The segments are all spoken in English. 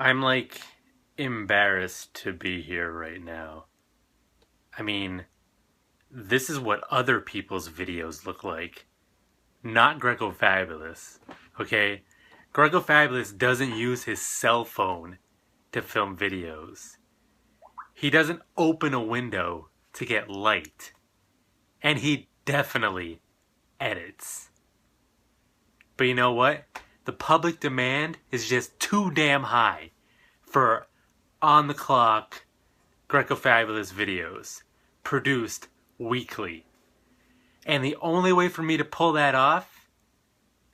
I'm like embarrassed to be here right now. I mean, this is what other people's videos look like, not Greco Fabulous. Okay? Greco Fabulous doesn't use his cell phone to film videos. He doesn't open a window to get light. And he definitely edits. But you know what? The public demand is just too damn high for on the clock Greco Fabulous videos produced weekly. And the only way for me to pull that off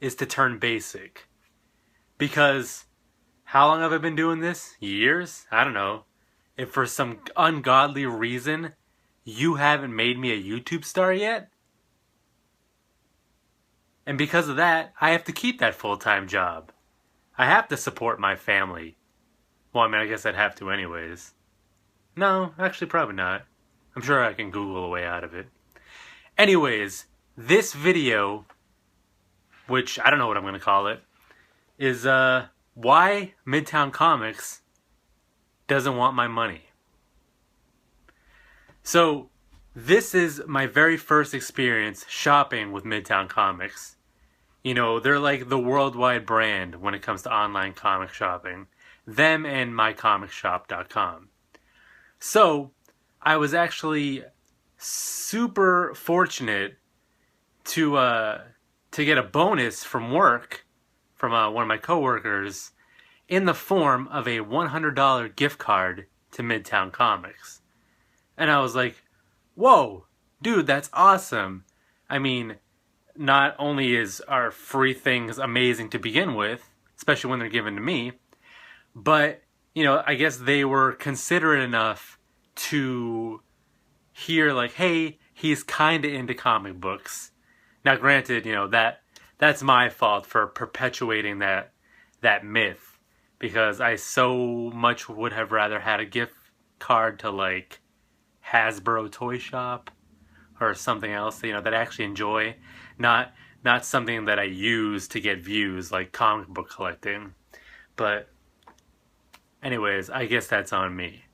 is to turn basic. Because how long have I been doing this? Years? I don't know. If for some ungodly reason you haven't made me a YouTube star yet, and because of that, I have to keep that full-time job. I have to support my family. Well, I mean, I guess I'd have to anyways. No, actually probably not. I'm sure I can Google a way out of it. Anyways, this video, which I don't know what I'm going to call it, is why Midtown Comics doesn't want my money. So, this is my very first experience shopping with Midtown Comics. You know, they're like the worldwide brand when it comes to online comic shopping. Them and mycomicshop.com. So, I was actually super fortunate to get a bonus from work from one of my coworkers in the form of a $100 gift card to Midtown Comics. And I was like, whoa, dude, that's awesome. I mean, not only is our free things amazing to begin with, especially when they're given to me, but, you know, I guess they were considerate enough to hear like, hey, he's kind of into comic books. Now, granted, you know, that's my fault for perpetuating that myth, because I so much would have rather had a gift card to like Hasbro Toy Shop or something else, you know, that I actually enjoy, not something that I use to get views like comic book collecting. But anyways, I guess that's on me.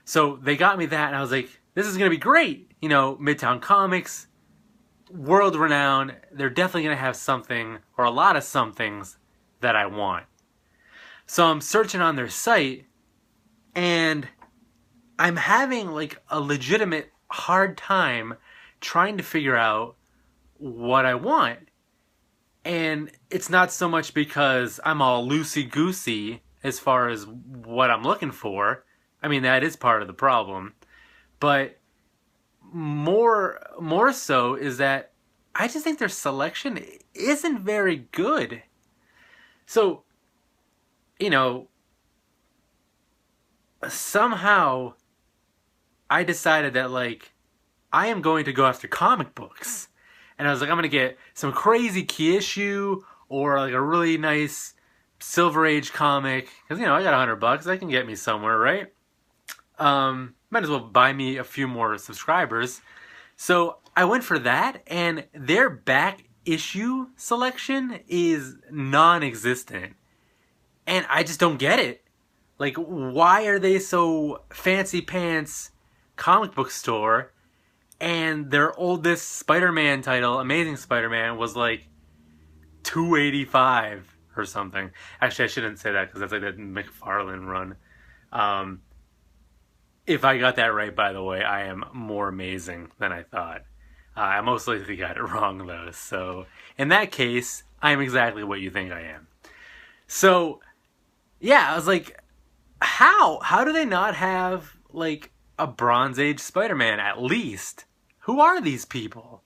So they got me that, and I was like, this is going to be great. You know, Midtown Comics, world renowned. They're definitely going to have something, or a lot of somethings, that I want. So I'm searching on their site, and I'm having like a legitimate hard time trying to figure out what I want. And it's not so much because I'm all loosey-goosey as far as what I'm looking for. I mean, that is part of the problem. But more so is that I just think their selection isn't very good. So, you know, somehow I decided that, like, I am going to go after comic books. And I was like, I'm going to get some crazy key issue or like a really nice Silver Age comic. Because, you know, I got $100. That can get me somewhere, right? Might as well buy me a few more subscribers. So I went for that, and their back issue selection is non-existent. And I just don't get it. Like, why are they so fancy pants comic book store, and their oldest Spider-Man title, Amazing Spider-Man, was like $285 or something. Actually, I shouldn't say that because that's like that McFarlane run. If I got that right, by the way, I am more amazing than I thought. I most likely got it wrong, though. So, in that case, I am exactly what you think I am. So, yeah, I was like, how? How do they not have, like, a Bronze Age Spider-Man, at least? Who are these people?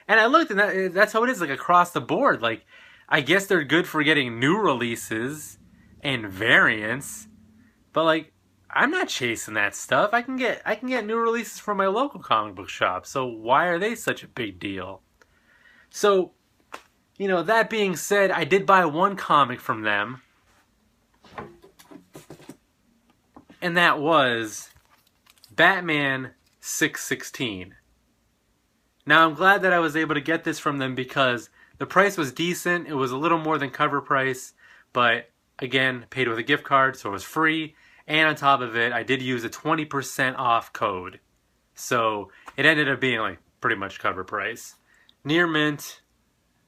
And I looked, and that's how it is, like, across the board. Like, I guess they're good for getting new releases and variants, but, like, I'm not chasing that stuff. I can get new releases from my local comic book shop. So why are they such a big deal? So, you know, that being said, I did buy one comic from them. And that was Batman 616. Now, I'm glad that I was able to get this from them because the price was decent. It was a little more than cover price, but again, paid with a gift card, so it was free. And on top of it, I did use a 20% off code. So it ended up being like pretty much cover price. Near mint,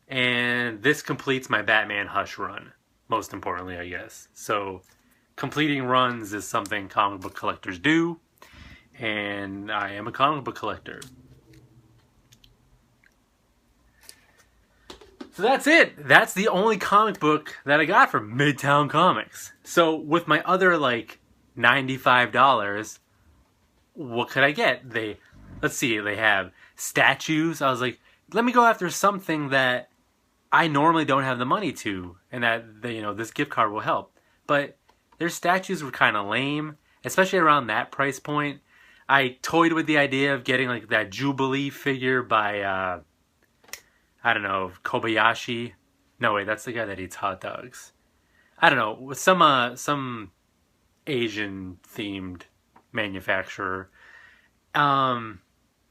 and this completes my Batman Hush run. Most importantly, I guess. So completing runs is something comic book collectors do, and I am a comic book collector. So that's it. That's the only comic book that I got from Midtown Comics. So with my other like $95, what could I get? Let's see, they have statues. I was like, let me go after something that I normally don't have the money to, and that this gift card will help. But their statues were kind of lame, especially around that price point. I toyed with the idea of getting like that Jubilee figure by I don't know, Kobayashi. No, wait, that's the guy that eats hot dogs. I don't know, some Asian themed manufacturer. And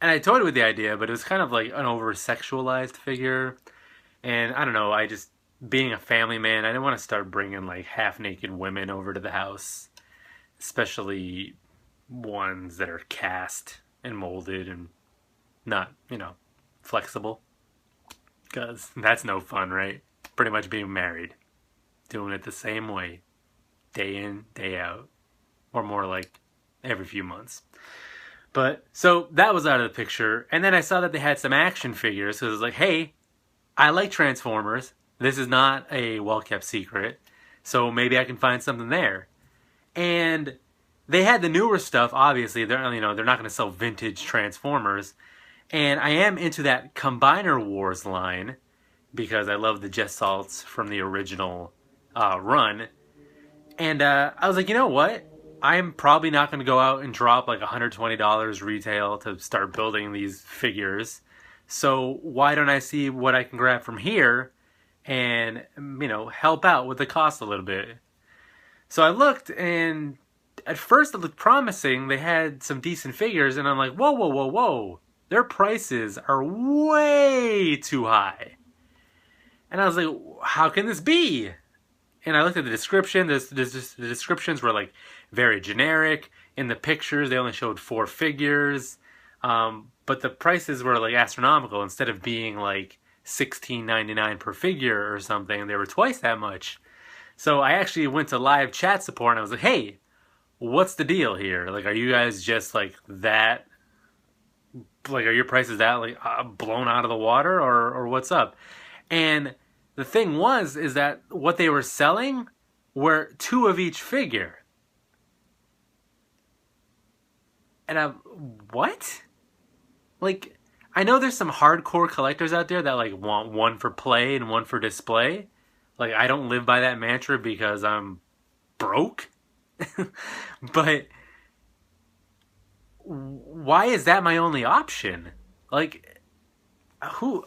I toyed with the idea, but it was kind of like an over-sexualized figure. And I don't know, being a family man, I didn't want to start bringing like half-naked women over to the house. Especially ones that are cast and molded and not, flexible. Because that's no fun, right? Pretty much being married. Doing it the same way. Day in, day out. Or more like every few months. But, so that was out of the picture. And then I saw that they had some action figures. So it was like, hey, I like Transformers. This is not a well-kept secret. So maybe I can find something there. And they had the newer stuff, obviously. They're not going to sell vintage Transformers. And I am into that Combiner Wars line because I love the Jet Salts from the original run. And I was like, you know what? I'm probably not going to go out and drop like $120 retail to start building these figures. So why don't I see what I can grab from here and, help out with the cost a little bit. So I looked, and at first it looked promising. They had some decent figures, and I'm like, whoa, whoa, whoa, whoa. Their prices are way too high. And I was like, how can this be? And I looked at the description. The descriptions were like very generic. In the pictures, they only showed 4 figures. But the prices were like astronomical. Instead of being like $16.99 per figure or something, they were twice that much. So I actually went to live chat support and I was like, hey, what's the deal here? Like, are you guys just like that? Like, are your prices that like blown out of the water, or what's up? And the thing is that what they were selling were 2 of each figure. And what? Like, I know there's some hardcore collectors out there that like want one for play and one for display. Like, I don't live by that mantra because I'm broke. But why is that my only option? Like, who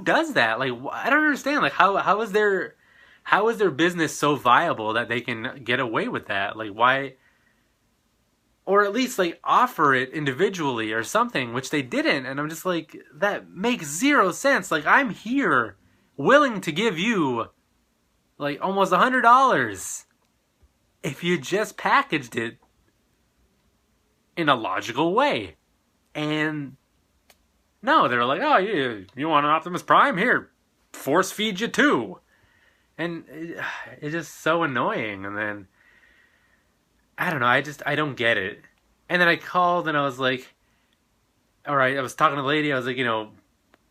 does that? Like, I don't understand. Like, how is their business so viable that they can get away with that? Like, why? Or at least like offer it individually or something, which they didn't. And I'm just like, that makes zero sense. Like, I'm here willing to give you like almost $100 if you just packaged it in a logical way. And no, they're like, oh, you want an Optimus Prime? Here, force feed you 2. And it's just so annoying. And then, I don't know, I don't get it. And then I called and I was like, all right, I was talking to the lady, I was like,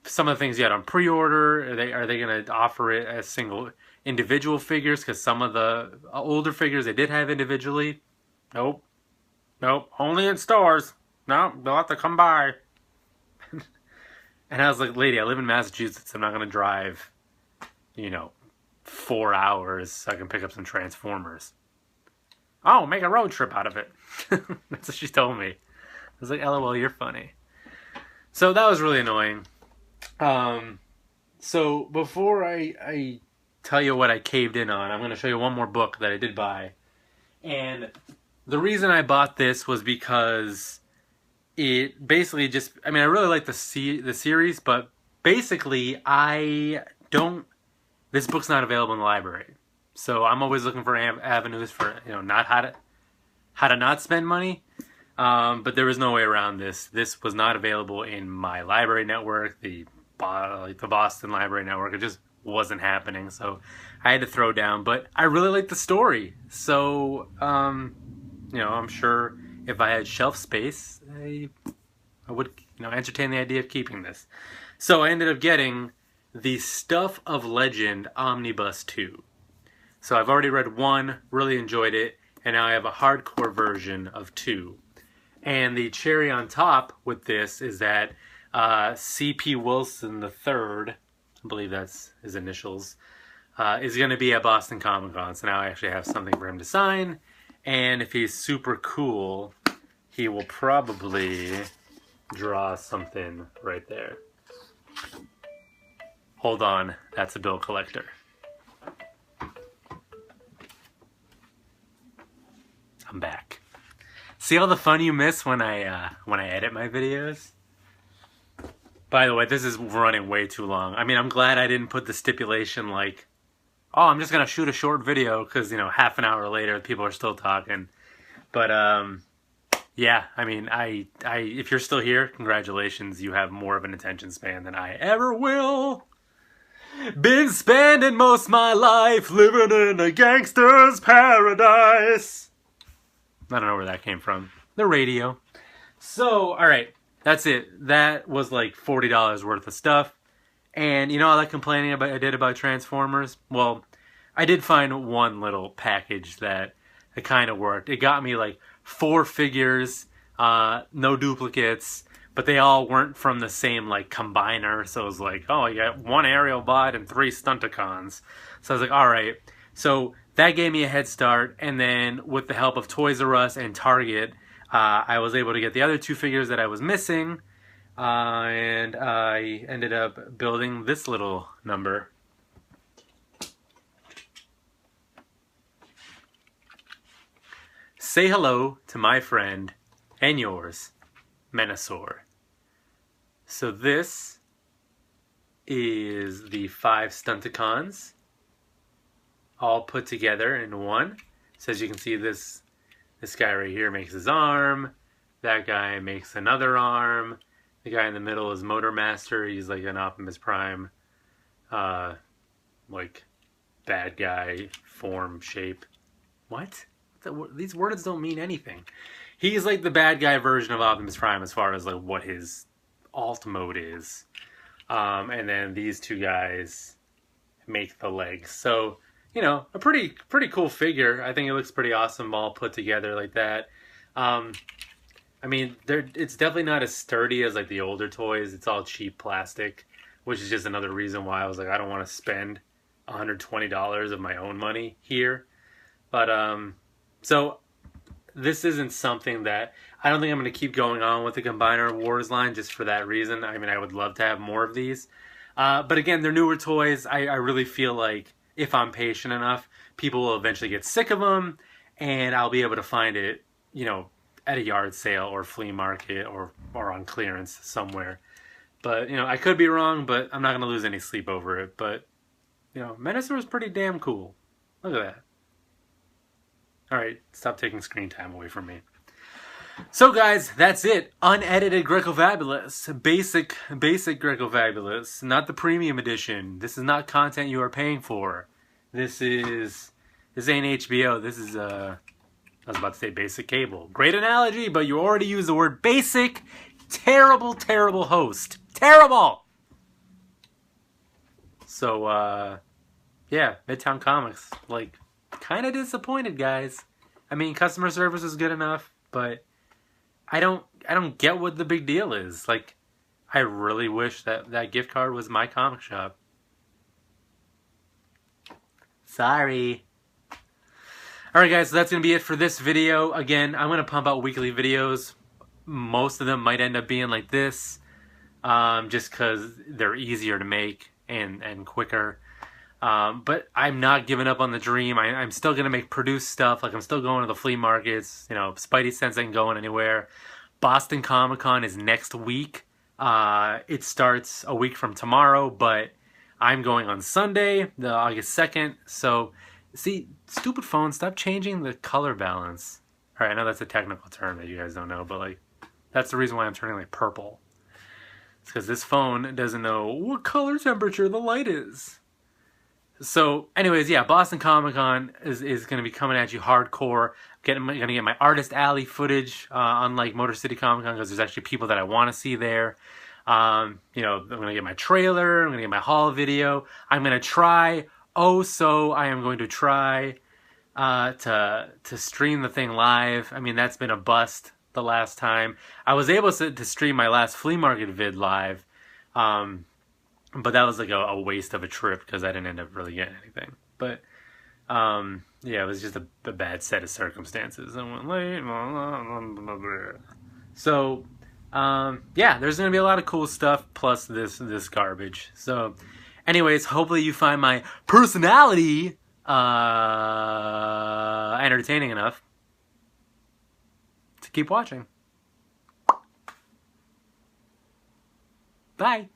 some of the things you had on pre-order, are they going to offer it as single individual figures? Because some of the older figures they did have individually. Nope, only in stores. No, they'll have to come by. And I was like, lady, I live in Massachusetts. I'm not going to drive, 4 hours so I can pick up some Transformers. Oh, make a road trip out of it. That's what she told me. I was like, LOL, you're funny. So that was really annoying. So before I tell you what I caved in on, I'm going to show you one more book that I did buy. And the reason I bought this was because it basically I really like the series, but basically this book's not available in the library. So I'm always looking for avenues for, not how to not spend money. But there was no way around this. This was not available in my library network, the Boston Library Network. It just wasn't happening. So I had to throw down. But I really liked the story. So, I'm sure if I had shelf space, I would, entertain the idea of keeping this. So I ended up getting the Stuff of Legend Omnibus 2. So I've already read 1, really enjoyed it, and now I have a hardcore version of 2. And the cherry on top with this is that C.P. Wilson III, I believe that's his initials, is going to be at Boston Comic Con. So now I actually have something for him to sign. And if he's super cool, he will probably draw something right there. Hold on, that's a bill collector. I'm back. See all the fun you miss when I edit my videos? By the way, this is running way too long. I mean, I'm glad I didn't put the stipulation like, oh, I'm just gonna shoot a short video because half an hour later people are still talking. But yeah, I mean, I if you're still here, congratulations, you have more of an attention span than I ever will. Been spending most my life living in a gangster's paradise. I don't know where that came from. The radio. So, alright, that's it. That was like $40 worth of stuff. And all that complaining I did about Transformers? Well, I did find one little package that it kind of worked. It got me like 4 figures, no duplicates, but they all weren't from the same like combiner. So it was like, oh, you got 1 Aerial Bot and 3 Stunticons. So I was like, alright. So that gave me a head start, and then with the help of Toys R Us and Target, I was able to get the other 2 figures that I was missing, and I ended up building this little number. Say hello to my friend, and yours, Menasor. So this is the 5 Stunticons, all put together in one. So as you can see, this guy right here makes his arm. That guy makes another arm. The guy in the middle is Motor Master. He's like an Optimus Prime, like bad guy form shape. What? These words don't mean anything. He's like the bad guy version of Optimus Prime as far as like what his alt mode is. And then these 2 guys make the legs. So a pretty cool figure. I think it looks pretty awesome all put together like that. I mean, it's definitely not as sturdy as like the older toys. It's all cheap plastic, which is just another reason why I was like, I don't want to spend $120 of my own money here. But so this isn't something that I don't think I'm going to keep going on with the Combiner Wars line just for that reason. I mean, I would love to have more of these. But again, they're newer toys. I really feel like if I'm patient enough, people will eventually get sick of them, and I'll be able to find it, at a yard sale or flea market or on clearance somewhere. But, I could be wrong, but I'm not going to lose any sleep over it. But, Menasor is pretty damn cool. Look at that. Alright, stop taking screen time away from me. So guys, that's it. Unedited Greco-Fabulous. Basic Greco-Fabulous. Not the premium edition. This is not content you are paying for. This ain't HBO. This is, I was about to say basic cable. Great analogy, but you already used the word basic. Terrible, terrible host. Terrible! So, yeah, Midtown Comics. Like, kind of disappointed, guys. I mean, customer service is good enough, but I don't get what the big deal is. Like, I really wish that gift card was my comic shop. Sorry. Alright guys, so that's going to be it for this video. Again, I'm going to pump out weekly videos. Most of them might end up being like this, just because they're easier to make and quicker. But I'm not giving up on the dream. I'm still going to make produced stuff. Like, I'm still going to the flea markets. Spidey Sense ain't going anywhere. Boston Comic Con is next week. It starts a week from tomorrow, but I'm going on Sunday, the August 2nd. So See, stupid phone, stop changing the color balance. All right, I know that's a technical term that you guys don't know, but like, that's the reason why I'm turning like purple. It's because this phone doesn't know what color temperature the light is. So, anyways, yeah, Boston Comic Con is going to be coming at you hardcore. I'm going to get my Artist Alley footage, unlike Motor City Comic Con, because there's actually people that I want to see there. I'm going to get my trailer. I'm going to get my haul video. I'm going to try. I am going to try to stream the thing live. I mean, that's been a bust the last time. I was able to stream my last flea market vid live. But that was like a waste of a trip because I didn't end up really getting anything. But yeah, it was just a bad set of circumstances. I went late. So yeah, there's gonna be a lot of cool stuff plus this garbage. So, anyways, hopefully you find my personality entertaining enough to keep watching. Bye.